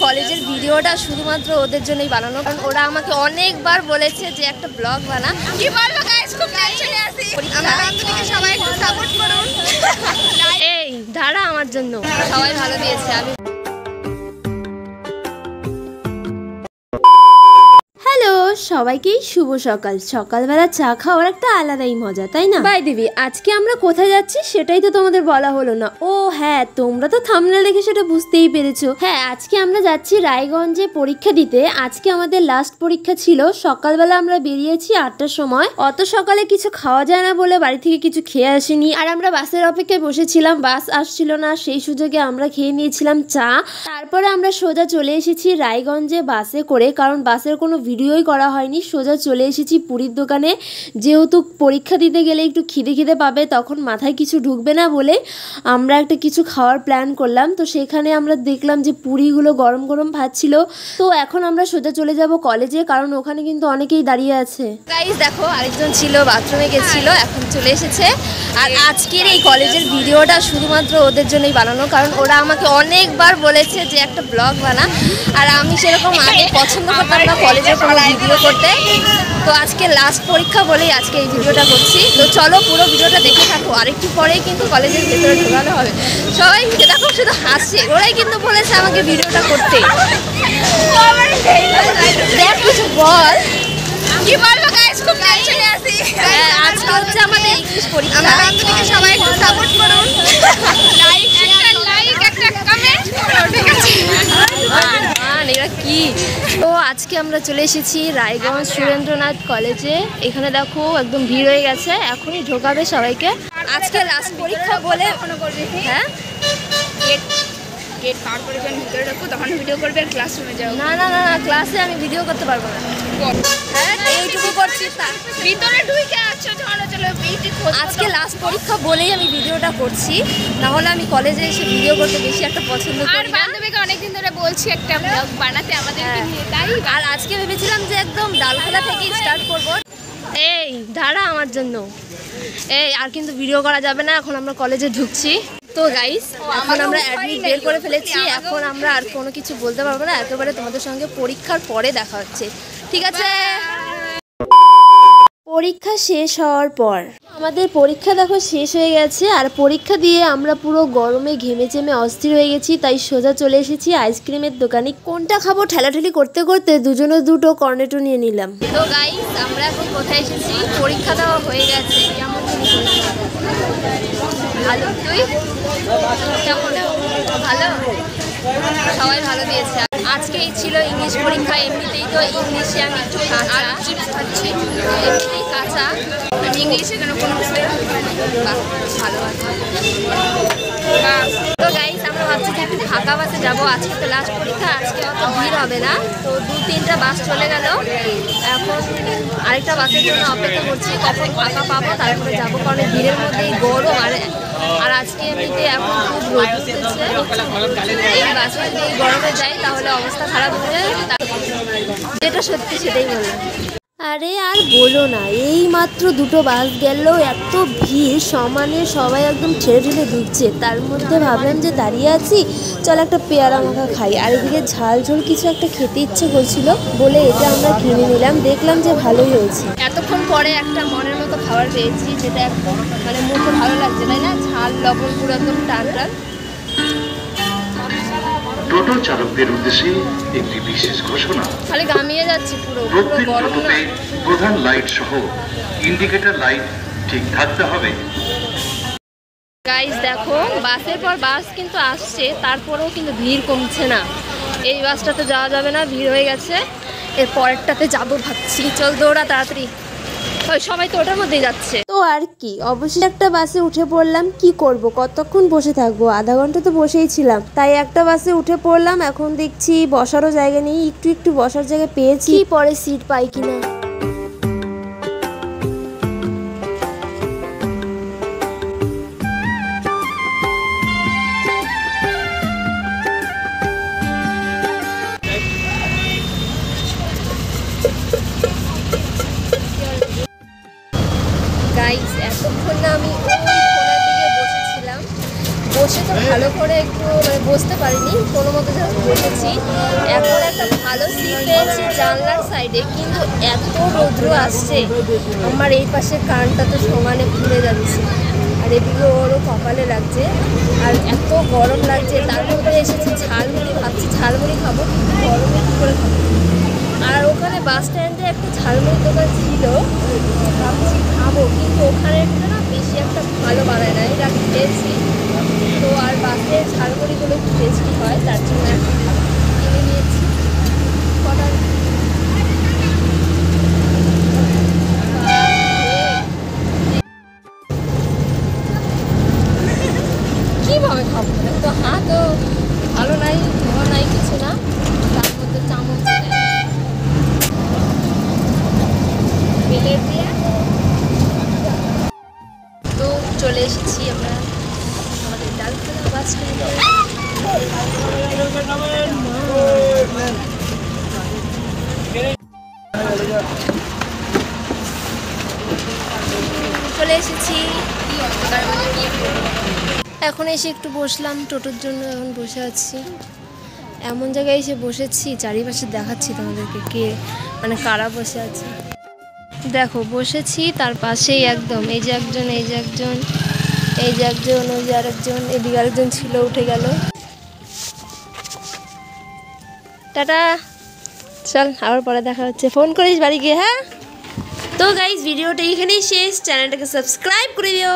কলেজের ভিডিওটা শুধুমাত্র ওদের জন্যই বানানো, কারণ ওরা আমাকে অনেকবার বলেছে যে একটা ব্লগ বানা। কি বলবো গাইস, খুব টেনশনে আছি। আমার বান্ধবীকে সবাই একটু সাপোর্ট করুন। এই ধারা আমার জন্য সবাই ভালো দিয়েছে। আমি সবাইকেই শুভ সকাল। সকালবেলা চা খাওয়ার একটা আলাদাই মজা, তাই না? বাই দেবী, আজকে আমরা কোথায় যাচ্ছি সেটাই তো তোমাদের বলা হলো না। ও হ্যাঁ, তোমরা তো থাম্বনেল দেখে সেটা বুঝতেই পেরেছো। হ্যাঁ, আজকে আমরা যাচ্ছি রায়গঞ্জে পরীক্ষা দিতে। আজকে আমাদের লাস্ট পরীক্ষা ছিল। সকালবেলা আমরা বেরিয়েছি 8টার সময়। অত সকালে কিছু খাওয়া যায় না বলে বাড়ি থেকে কিছু খেয়ে আসিনি, আর আমরা বাসের অপেক্ষায় বসেছিলাম। বাস আসছিল না, সেই সুযোগে আমরা খেয়ে নিয়েছিলাম চা। তারপরে আমরা সোজা চলে এসেছি রায়গঞ্জে বাসে করে, কারণ বাসের কোনো ভিডিওই করা হয়নি। সোজা চলে এসেছি পুরীর দোকানে, যেহেতু পরীক্ষা দিতে গেলে একটু খিদে পাবে, তখন মাথায় কিছু ঢুকবে না বলে আমরা একটা কিছু খাওয়ার প্ল্যান করলাম। তো সেখানে আমরা দেখলাম যে পুরিগুলো গরম গরম ভাজছিল। তো এখন আমরা সোজা চলে যাব কলেজে, কারণ ওখানে কিন্তু অনেকেই দাঁড়িয়ে আছে। গাইস দেখো, আরেকজন ছিল বাথরুমে গেছিল, এখন চলে এসেছে। আর আজকের এই কলেজের ভিডিওটা শুধুমাত্র ওদের জন্যই বানানো, কারণ ওরা আমাকে অনেকবার বলেছে যে একটা ব্লগ বানা। আর আমি সেরকম আগে পছন্দ করতাম না কলেজের কোনো ভিডিও করতে। তো আজকে লাস্ট পরীক্ষা বলেই আজকে এই ভিডিওটা করছি। তো চলো পুরো ভিডিওটা দেখে থাকো। আরেকটু পরেই কিন্তু কলেজের ভেতরে ঢোকানো হবে। সবাই দেখো শুধু হাসছে, ওরাই কিন্তু বলেছে আমাকে ভিডিওটা করতে। দেখ কিছু বল। কি বলবো গাইস, খুব টেনশনে আছি। হ্যাঁ, আজকে হচ্ছে আমাদের ইংলিশ পরীক্ষা। আমার বান্ধবীকে সবাই একটু সাপোর্ট করুন। লাইক একটা কমেন্ট করুন, ঠিক আছে? এরা কি? তো আজকে আমরা চলে এসেছি রায়গঞ্জ সুরেন্দ্রনাথ কলেজে। এখানে দেখো একদম ভিড় হয়ে গেছে, এখনই ঢোকাবে সবাইকে। আজকে লাস্ট পরীক্ষা বলে হ্যাঁ গেট পার করে যখন ভিতরে ঢুকবো তখন ভিডিও করবে আর ক্লাসরুমে যাও। না না না, ক্লাসে আমি ভিডিও করতে পারবো না। হ্যাঁ, এইটুকু করছি। ভিতরে ঢুকে আছো, চলো আজকে লাস্ট পরীক্ষা বলেই আমি ভিডিওটা করছি, না হলে আমি কলেজে এসে ভিডিও করতে বেশি একটা পছন্দ করি। আর বান্ধবীকে অনেকদিন ধরে বলছি একটা ব্লগ বানাতে আমাদেরকে নিয়ে, তাই আর আজকে ভেবেছিলাম যে একদম ডালখোলা থেকে স্টার্ট করব। এই ধারা আমার জন্য। এই আর কিন্তু ভিডিও করা যাবে না, এখন আমরা কলেজে ঢুকছি। তো গাইস, এখন আমরা অ্যাডমিট বের করে ফেলেছি। এখন আমরা আর কোনো কিছু বলতে পারবো না, একেবারে তোমাদের সঙ্গে পরীক্ষার পরে দেখা হচ্ছে, ঠিক আছে? পরীক্ষা শেষ হওয়ার পর আমাদের পরীক্ষা দেখো শেষ হয়ে গেছে। আর পরীক্ষা দিয়ে আমরা পুরো গরমে ঘেমে চেমে অস্থির হয়ে গেছি, তাই সোজা চলে এসেছি আইসক্রিমের দোকানে। কোনটা খাবো ঠেলাঠেলি করতে করতে দুজনে দুটো কর্নেটো নিয়ে নিলাম। তো গাইস, আমরা এখন কোথায় এসেছি? পরীক্ষা দেওয়া হয়ে গেছে। কেমন ভালো? তুই কেমন? ভালো, সবাই ভালো দিয়েছে। আজকে ছিল ইংলিশ পরীক্ষা। এমনিতেই তো ইংলিশে আমি একটু কাঁচা চিপস খাচ্ছি, এমনিতেই কাঁচা। ইংলিশে কেন কোনো ভালো আছে। তো গাইস, আমরা ভাবছি যে একটু ফাঁকা বাসে যাবো। আজকে তো লাস্ট পরীক্ষা, আজকে অত ভিড় হবে না। তো 2-3টা বাস চলে গেল, এখন আরেকটা বাসের জন্য অপেক্ষা করছি কখন ফাঁকা পাবো, তারপরে যাবো। কারণ ভিড়ের মধ্যেই গরম, আর আজকে এমনিতে এখন খুব রোদ উঠেছে। এই বাসে যদি গরমে যাই তাহলে অবস্থা খারাপ হয়ে যায়, যেটা সত্যি সেটাই বললাম। আরে আর বলো না, এই মাত্র দুটো বাস গেল, এত ভিড়, সমানে সবাই একদম ঠেলে ঠেলে ঢুকছে। তার মধ্যে ভাবলাম যে দাঁড়িয়ে আছি, চল একটা পেয়ারা মাখা খাই। আর এদিকে ঝাল ঝোল কিছু একটা খেতে ইচ্ছে করছিল বলে এটা আমরা কিনে নিলাম। দেখলাম যে ভালোই হয়েছে। এতক্ষণ পরে একটা মনের মতো খাবার পেয়েছি, যেটা মানে মুখে ভালো লাগছে, তাই না? ঝাল লবণ পুরো একদম টান টান। টোটো চালকদের উদ্দেশ্যে একটি বিশেষ ঘোষণা। খালি ঘামিয়ে যাচ্ছি পুরো। প্রত্যেক টোটোতে প্রধান লাইট সহ ইন্ডিকেটর লাইট ঠিক থাকতে হবে। গাইস দেখো, বাসের পর বাস কিন্তু আসছে, তারপরেও কিন্তু ভিড় কমছে না। এই বাসটাতে যাওয়া যাবে না, ভিড় হয়ে গেছে। এর পরেরটাতে যাবো ভাবছি। চল দৌড়া তাড়াতাড়ি, ওই সবাই তো ওটার মধ্যেই যাচ্ছে। তো আর কি, অবশ্যই একটা বাসে উঠে পড়লাম। কি করব, কতক্ষণ বসে থাকবো? আধা ঘন্টা তো বসেই ছিলাম, তাই একটা বাসে উঠে পড়লাম। এখন দেখছি বসারও জায়গা নেই, একটু বসার জায়গা পেয়েছি, পরে সিট পাই কিনা। গাইস, এতক্ষণ না আমি ওই কোণার দিকে বসেছিলাম, বসে তো ভালো করে একটু বসতে পারিনি, কোনো মতো জাস্ট বসেছি। এখন একটা ভালো সিট পেয়েছি জানলার সাইডে, কিন্তু এত রৌদ্র আসছে আমার এই পাশে কানটা তো সমানে পুড়ে যাচ্ছে, আর এদিকে ওরও কপালে লাগছে, আর এত গরম লাগছে। তার মধ্যে এসেছি ঝালমুড়ি, ভাবছি ঝালমুড়ি খাবো, কিন্তু গরমে কী করে খাবো। আর ওখানে বাস স্ট্যান্ডে একটা ঝালমুড়ির দোকান ছিল, ভাবছি খাবো, কিন্তু ওখানে না বেশি একটা ভালো বানায় না, এটা খেয়েছি তো। আর বাসের ঝালমুড়িগুলো একটু টেস্টি হয়, তার জন্য এখন কিনে নিয়েছি। কটার কীভাবে খাবো তো, হাতও ভালো নাই, ধোয়া নাই, কিছু না, তার মধ্যে চামচ বেলের দিয়ে। তো চলে এসেছি আমরা আমাদের ডালতলা বাস স্ট্যান্ডে। চলে এসেছি, এখন এসে একটু বসলাম টোটোর জন্য, এখন বসে আছি। এমন জায়গায় এসে বসেছি, চারিপাশে দেখাচ্ছি তোমাদেরকে কে মানে কারা বসে আছে। দেখো বসেছি, তার পাশেই একদম এই যে একজন, এই যে একজন, এই যে একজন, ওই যে আরেকজন, এদিকে আরেকজন ছিল, উঠে গেল। টাটা, চল আবার পরে দেখা হচ্ছে, ফোন করিস বাড়ি গিয়ে, হ্যাঁ। তো গাইজ ভিডিওটা এখানেই শেষ, চ্যানেলটাকে সাবস্ক্রাইব করে দিও।